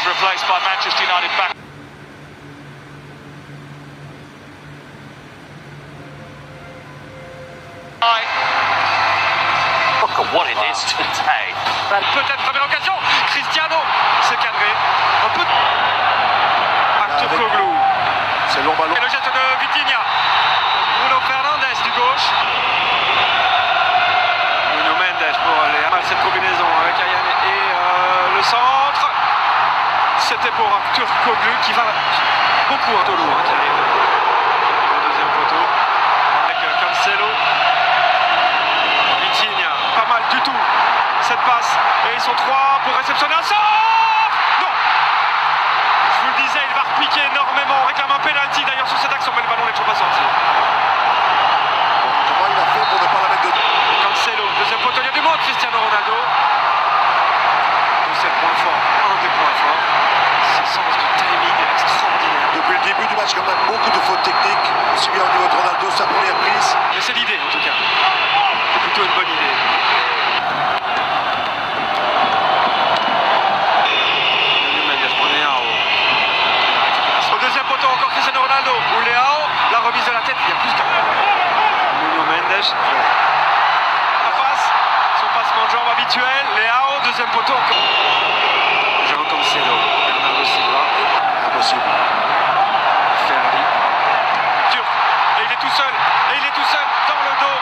is replaced by Manchester United back. Look at what it is today. Peut-être première occasion. Cristiano s'est cadré. Un peu. Arthur Koglu. C'est long ballon. Et le geste de Vitinha. Bruno Fernandes du gauche. Nuno Mendes pour aller mal cette combinaison avec Ayane et le centre. C'était pour Arthur Koglu qui va beaucoup un Tolo qui arrive au deuxième poteau avec Cancelo. Vitinha, pas mal du tout cette passe et ils sont trois pour réceptionner un centre. Non, je vous le disais, il va repiquer énormément, on réclame un penalty d'ailleurs sur cette action, mais le ballon n'est toujours pas sorti. Comment il a fait pour ne pas la mettre dedans? Cancelo, deuxième poteau, il y a du monde, Cristiano Ronaldo. C'est le point fort, un des points forts, ce sens du timing extraordinaire. Depuis le début du match, quand même, beaucoup de fautes techniques, aussi bien au niveau de Ronaldo, sa première prise. Mais c'est l'idée en tout cas, c'est plutôt une bonne idée. Au deuxième poteau, encore Cristiano Ronaldo, ou Leao, la remise de la tête, il y a plus de... Nuno Mendes, la passe, son passement de jambe habituel, Leao, deuxième poteau encore. Jean Cancelo, Bernardo Silva, Impossible. Ferdi, Turc, et il est tout seul, dans le dos.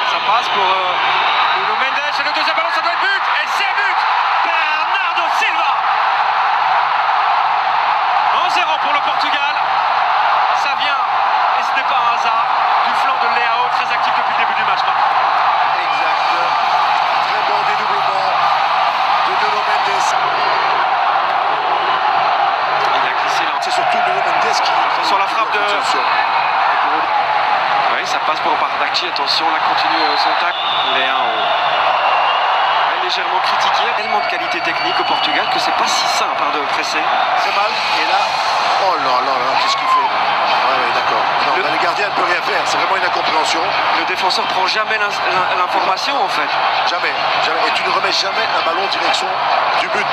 Ça passe pour Nuno Mendes, et le deuxième ballon, ça doit être but, et c'est but. Bernardo Silva. 1-0 pour le Portugal. Ça vient, et ce n'est pas un hasard, du flanc de Leao, très actif depuis le début du match. Exact. Très bon dédoublement de Nuno Mendes. Il a glissé là. C'est surtout Nuno Mendes qui... Sur la frappe de... Oui, ça passe pour Bardacci, attention, là continue son tac. Leao. Légèrement critiqué, tellement de qualité technique au Portugal que c'est pas si simple de presser. C'est mal. Et là, oh là là là, qu'est-ce qu'il fait? Ouais, d'accord. Non, là, le gardien ne peut rien faire, c'est vraiment une incompréhension. Le défenseur prend jamais l'information en fait. Jamais, jamais. Et tu ne remets jamais un ballon en direction du but.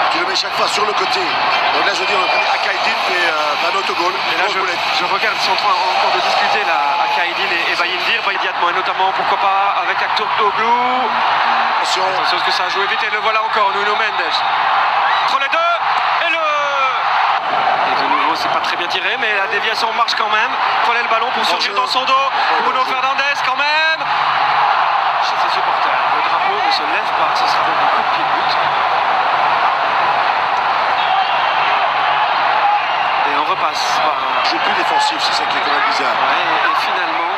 Tu le mets chaque fois sur le côté. Donc là, je veux dire, on a Akaïdine et un autogol. Et là, je regarde, ils sont en train encore de discuter là, Akaïdine et Bayindir, immédiatement, et notamment, pourquoi pas, avec Arthur Koglu. Attention. Attention, ce que ça a joué vite, et le voilà encore, Nuno Mendes. Entre les deux, et le... Et de nouveau, c'est pas très bien tiré, mais la déviation marche quand même. Prenez le ballon pour surgir dans son dos. Bruno Fernandes, quand même. Chez ses supporters, le drapeau ne se lève pas, ce sera donc un coup de pied de but. Et on repasse par un Jeu plus défensif, c'est ça qui est quand même bizarre. ouais, et finalement,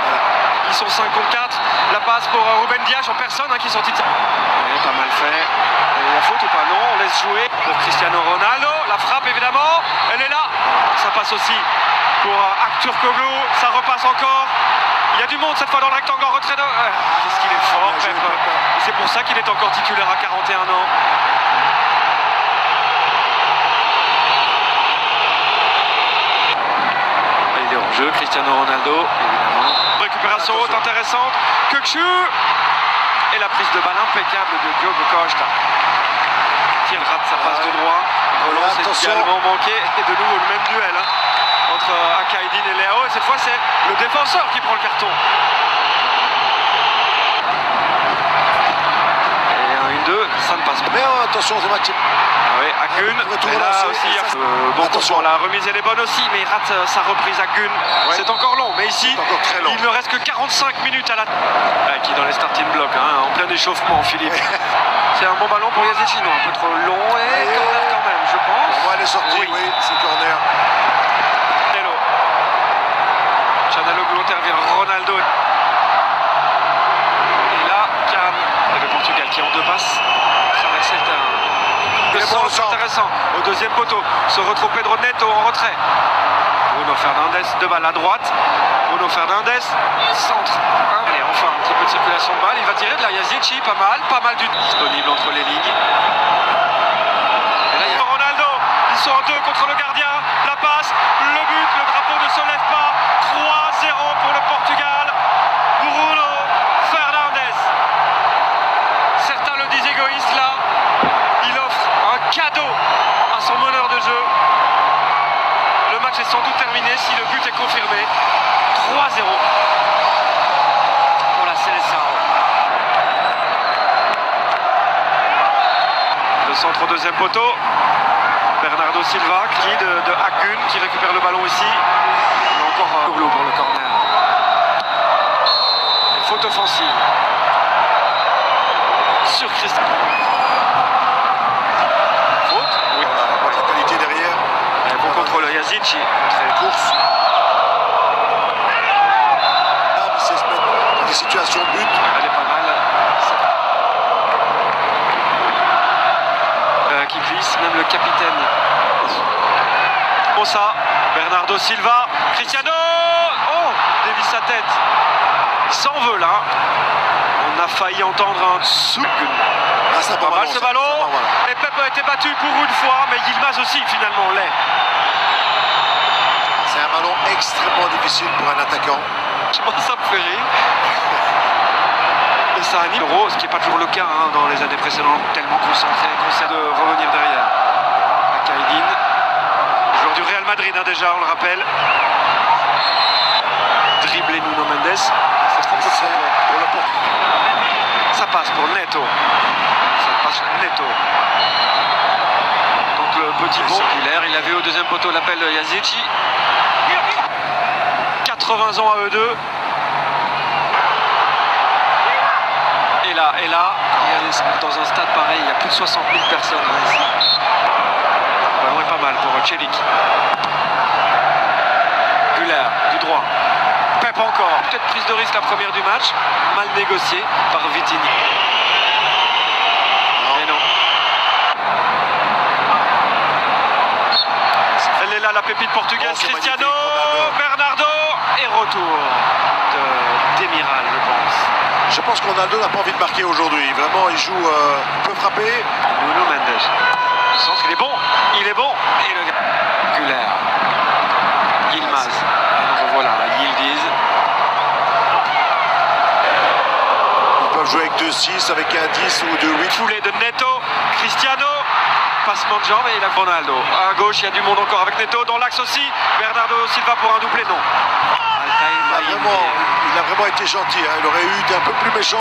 ils sont 5 contre 4. La passe pour Ruben Dias en personne qui est sorti de ça. Ouais, pas mal fait. Et la faute ou pas? Non, on laisse jouer pour Cristiano Ronaldo. La frappe évidemment, elle est là. Ça passe aussi pour Arthur Koglu. Ça repasse encore. Il y a du monde cette fois dans le rectangle en retrait de... Qu'est-ce qu'il est fort, Pep. Et c'est pour ça qu'il est encore titulaire à 41 ans. Il est en jeu, Cristiano Ronaldo, évidemment. Récupération haute intéressante. Kökçü. Et la prise de balle impeccable de Diogo Costa. Qui rate sa passe de droit. Relance est également manqué. Et de nouveau le même duel entre Akaïdine et Leao. Et cette fois, c'est le défenseur qui prend le carton. Et un 1-2, ça ne passe pas. Mais attention, c'est match. Ah oui, Agun, et là aussi, bon, attention, la remise elle est bonne aussi, mais il rate sa reprise Agun. Ouais. C'est encore long, mais ici, encore très long. Il ne reste que 45 minutes à la... qui est dans les starting blocks, en plein échauffement, Philippe. C'est un bon ballon pour Yazici, non, un peu trop long, et corner quand même, je pense. On va aller sortir, oui, c'est corner. Hello. Chanaloglou intervient, Ronaldo. Et là, Kahn, et le Portugal qui en deux passes, traverse le terrain. Le centre intéressant au deuxième poteau, se retrouve Pedro Neto en retrait. Bruno Fernandes, deux balles à droite. Bruno Fernandes, centre. Allez, enfin un petit peu de circulation de balle. Il va tirer de la Yazici, pas mal du disponible entre les lignes. Et là, il y a Ronaldo, ils sont en deux contre le gardien. La passe, le but, le drapeau ne se lève pas. 3-0 pour le Portugal. Bruno Fernandes. Certains le disent égoïste là. Il offre un cadeau à son meneur. deuxième poteau. Bernardo Silva qui de Hagun qui récupère le ballon ici. Il y a encore Glou pour le corner. Et faute offensive sur Christian. Faute. Oui. On a la qualité derrière. Et bon contrôle Yazici. Course. Ah, c'est se mettre dans des situations de but. Elle est pas mal. Qui glisse, même le capitaine. Bon ça, Bernardo Silva, Cristiano. Oh, dévie sa tête. Il s'en veut là. On a failli entendre un souk. Ah, ça Pas mal ce ballon. Voilà. Et Pep a été battu pour une fois, mais Yilmaz aussi finalement l'est. C'est un ballon extrêmement difficile pour un attaquant. Moi ça me fait rire. Et ça anime l'Euro, ce qui n'est pas toujours le cas dans les années précédentes, tellement concentré, qu'on sait de revenir derrière. Akaïdine, joueur du Real Madrid déjà, on le rappelle. Dribblé Nuno Mendes. C'est trop Pour le porte. Ça passe pour Neto. Ça passe pour Neto. Donc le petit bon populaire, il avait au deuxième poteau l'appel Yazici. 80 ans à eux deux. Et là, dans un stade pareil, il y a plus de 60 000 personnes ici. Le ballon est pas mal pour Celik. Güler, du droit. Pep encore. Peut-être prise de risque la première du match. Mal négociée par Vitini. Mais non. Elle est là, la pépite portugaise. Oh, Cristiano, Bernardo. Et retour de Demiral, je pense. Je pense que Ronaldo n'a pas envie de marquer aujourd'hui. Vraiment, il joue, il peut frapper. Nuno Mendes. Le centre, il est bon. Il est bon. Et le gars. Güler. Yilmaz. Et nous revoilà. Yildiz. Ils peuvent jouer avec 2-6, avec un 10 ou 2-8. Foulée de Neto. Cristiano. Passement de jambe et il a Ronaldo. À gauche, il y a du monde encore avec Neto. Dans l'axe aussi. Bernardo Silva pour un doublé. Non. Il a vraiment été gentil. Il aurait eu été un peu plus méchant.